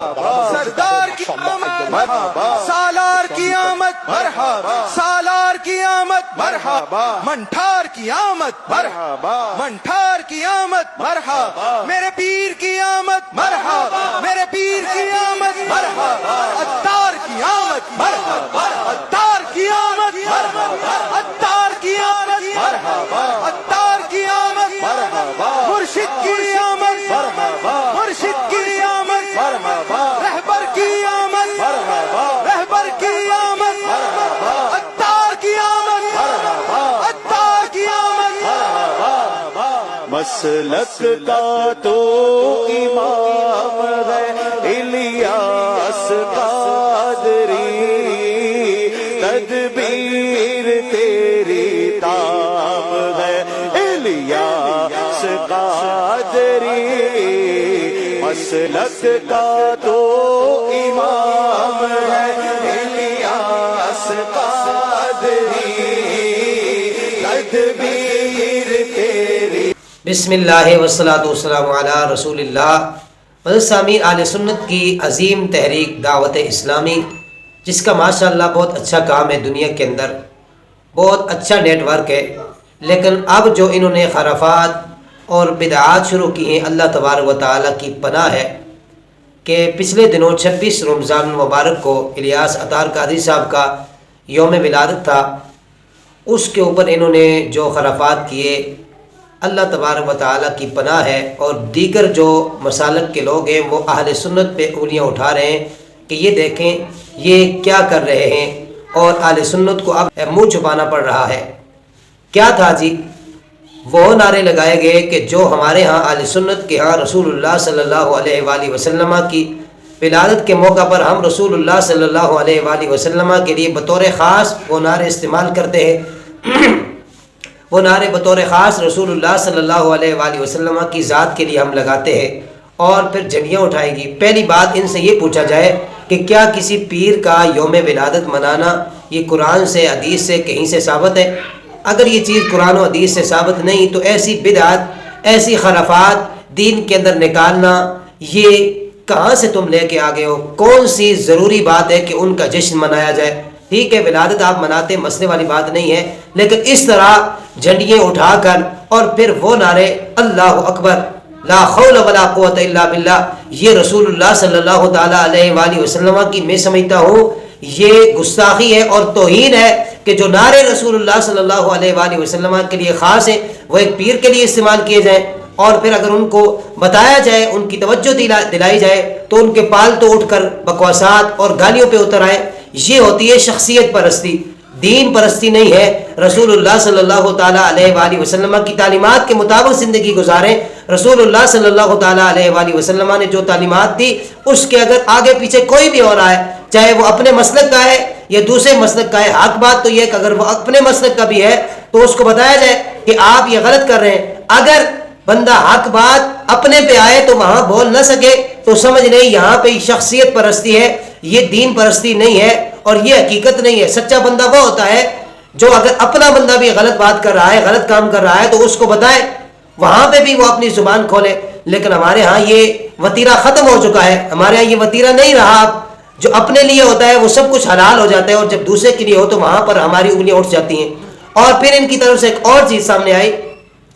سردار کی آمد سالار کی آمد مرحبا، سالار کی آمد مرحبا، منٹھار کی آمد مرحبا، منٹھار کی آمد مرحبا، میرے پیر کی آمد مرحبا، میرے پیر کی آمد مرحبا، عطار کی آمد مرحبا، عطار کی آمد مرحبا، عطار کی آمد مرحبا، عطار کی آمد مرحبا، مرشد کی آمد مرحبا، مرشد کی آمد مرحبا، رہبر کی آمد مرحبا، رہبر کی آمد مرحبا، عطار کی آمد مرحبا، عطار کی آمد مرحبا۔ مسلک کا تو امام ہے الیاس قادری، تدبیر تیری تاب ہے الیاس قادری، مسلک کا تو امام ہے الیاس قادری، تدبیر تیری۔ بسم اللہ والصلاۃ والسلام علی رسول اللہ۔ مدد سامعین، اہل سنت کی عظیم تحریک دعوت اسلامی، جس کا ماشاءاللہ بہت اچھا کام ہے، دنیا کے اندر بہت اچھا نیٹ ورک ہے، لیکن اب جو انہوں نے خرافات اور بدعات شروع کی ہیں، اللہ تبارک و تعالیٰ کی پناہ ہے کہ پچھلے دنوں 26 رمضان المبارک کو الیاس عطار قادری صاحب کا یوم ولادت تھا، اس کے اوپر انہوں نے جو خرافات کیے، اللہ تبارک و تعالیٰ کی پناہ ہے، اور دیگر جو مسالک کے لوگ ہیں وہ اہل سنت پہ انگلیاں اٹھا رہے ہیں کہ یہ دیکھیں یہ کیا کر رہے ہیں، اور اہل سنت کو اب منہ چھپانا پڑ رہا ہے۔ کیا تھا جی؟ وہ نعرے لگائے گئے کہ جو ہمارے ہاں اہل سنت کے ہاں رسول اللہ صلی اللہ علیہ وآلہ وسلم کی ولادت کے موقع پر ہم رسول اللہ صلی اللہ علیہ وآلہ وسلم کے لیے بطور خاص وہ نعرے استعمال کرتے ہیں، وہ نعرے بطور خاص رسول اللہ صلی اللہ علیہ وآلہ وسلم کی ذات کے لیے ہم لگاتے ہیں، اور پھر جھنڈیاں اٹھائے گی۔ پہلی بات ان سے یہ پوچھا جائے کہ کیا کسی پیر کا یوم ولادت منانا یہ قرآن سے حدیث سے کہیں سے ثابت ہے؟ اگر یہ چیز قرآن و حدیث سے ثابت نہیں تو ایسی بدعت، ایسی خرافات دین کے اندر نکالنا یہ کہاں سے تم لے کے آگے ہو؟ کون سی ضروری بات ہے کہ ان کا جشن منایا جائے؟ ٹھیک ہے، ولادت آپ مناتے، مسئلے والی بات نہیں ہے، لیکن اس طرح جھنڈیاں اٹھا کر اور پھر وہ نعرے اللہ اکبر، لا حول ولا قوت الا باللہ، یہ رسول اللہ صلی اللہ تعالیٰ علیہ وآلہ وسلم کی میں سمجھتا ہوں یہ گستاخی ہے اور توہین ہے کہ جو نعرے رسول اللہ صلی اللہ علیہ وآلہ وسلم کے لیے خاص ہیں وہ ایک پیر کے لیے استعمال کیے جائیں، اور پھر اگر ان کو بتایا جائے، ان کی توجہ دلائی جائے تو ان کے پال تو اٹھ کر بکواسات اور گالیوں پہ اتر آئے۔ یہ ہوتی ہے شخصیت پرستی، دین پرستی نہیں ہے۔ رسول اللہ صلی اللہ تعالیٰ علیہ وآلہ وسلم کی تعلیمات کے مطابق زندگی گزاریں۔ رسول اللہ صلی اللہ تعالیٰ علیہ وآلہ وسلم نے جو تعلیمات دی اس کے اگر آگے پیچھے کوئی بھی ہو رہا ہے، چاہے وہ اپنے مسلک کا ہے یا دوسرے مسلک کا ہے، حق بات تو یہ کہ اگر وہ اپنے مسلک کا بھی ہے تو اس کو بتایا جائے کہ آپ یہ غلط کر رہے ہیں۔ اگر بندہ حق بات اپنے پہ آئے تو وہاں بول نہ سکے تو سمجھ نہیں یہاں پہ شخصیت پرستی ہے، یہ دین پرستی نہیں ہے، اور یہ حقیقت نہیں ہے۔ سچا بندہ وہ ہوتا ہے جو اگر اپنا بندہ بھی غلط بات کر رہا ہے، غلط کام کر رہا ہے تو اس کو بتائے، وہاں پہ بھی وہ اپنی زبان کھولے۔ لیکن ہمارے ہاں یہ وتیرہ ختم ہو چکا ہے، ہمارے ہاں یہ وتیرہ نہیں رہا۔ اب جو اپنے لیے ہوتا ہے وہ سب کچھ حلال ہو جاتا ہے، اور جب دوسرے کے لیے ہو تو وہاں پر ہماری انگلیاں اٹھ جاتی ہیں۔ اور پھر ان کی طرف سے ایک اور چیز سامنے آئی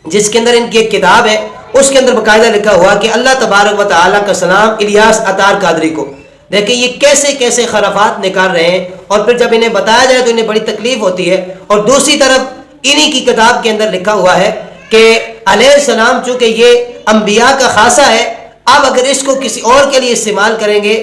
جس کے اندر ان کی ایک کتاب ہے، اس کے اندر باقاعدہ لکھا ہوا کہ اللہ تبارک و تعالیٰ کا سلام الیاس عطار قادری کو۔ دیکھیں یہ کیسے کیسے خرافات نکال رہے ہیں، اور پھر جب انہیں بتایا جائے تو انہیں بڑی تکلیف ہوتی ہے۔ اور دوسری طرف انہی کی کتاب کے اندر لکھا ہوا ہے کہ علیہ السلام چونکہ یہ انبیاء کا خاصہ ہے، اب اگر اس کو کسی اور کے لیے استعمال کریں گے،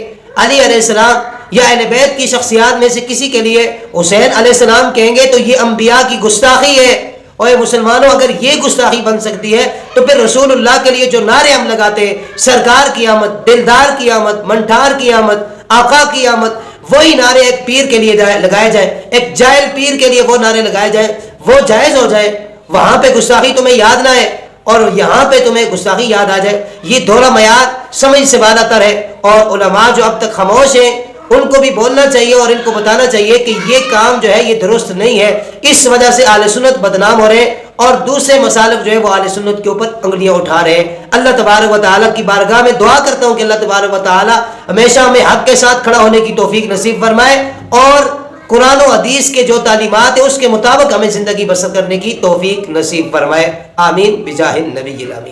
علی علیہ السلام یا اہل بیت کی شخصیات میں سے کسی کے لیے حسین علیہ السلام کہیں گے تو یہ انبیاء کی گستاخی ہے۔ اور مسلمانوں اگر یہ گستاخی بن سکتی ہے تو پھر رسول اللہ کے لیے جو نعرے ہم لگاتے ہیں، سرکار کی آمد، دلدار کی آمد، منٹھار کی آمد، آقا کی آمد، وہی نعرے ایک پیر کے لیے لگائے جائیں، ایک جاہل پیر کے لیے وہ نعرے لگائے جائیں، وہ جائز ہو جائے۔ وہاں پہ گستاخی تمہیں یاد نہ ہے اور یہاں پہ تمہیں گستاخی یاد آ جائے، یہ دونوں معیار سمجھ سے بالاتر ہے۔ اور علماء جو اب تک خاموش ہیں ان کو بھی بولنا چاہیے اور ان کو بتانا چاہیے کہ یہ کام جو ہے یہ درست نہیں ہے. اس وجہ سے اہل سنت بدنام ہو رہے ہیں اور دوسرے مسالک جو ہے وہ اہل سنت کے اوپر انگلیاں اٹھا رہے ہیں. اللہ تبارک و تعالیٰ کی بارگاہ میں دعا کرتا ہوں کہ اللہ تبارک و تعالیٰ ہمیشہ ہمیں حق کے ساتھ کھڑا ہونے کی توفیق نصیب فرمائے اور قرآن و حدیث کے جو تعلیمات ہیں اس کے مطابق ہمیں زندگی بسر کرنے کی توفیق نصیب فرمائے. آمین بجاہ النبی الامین.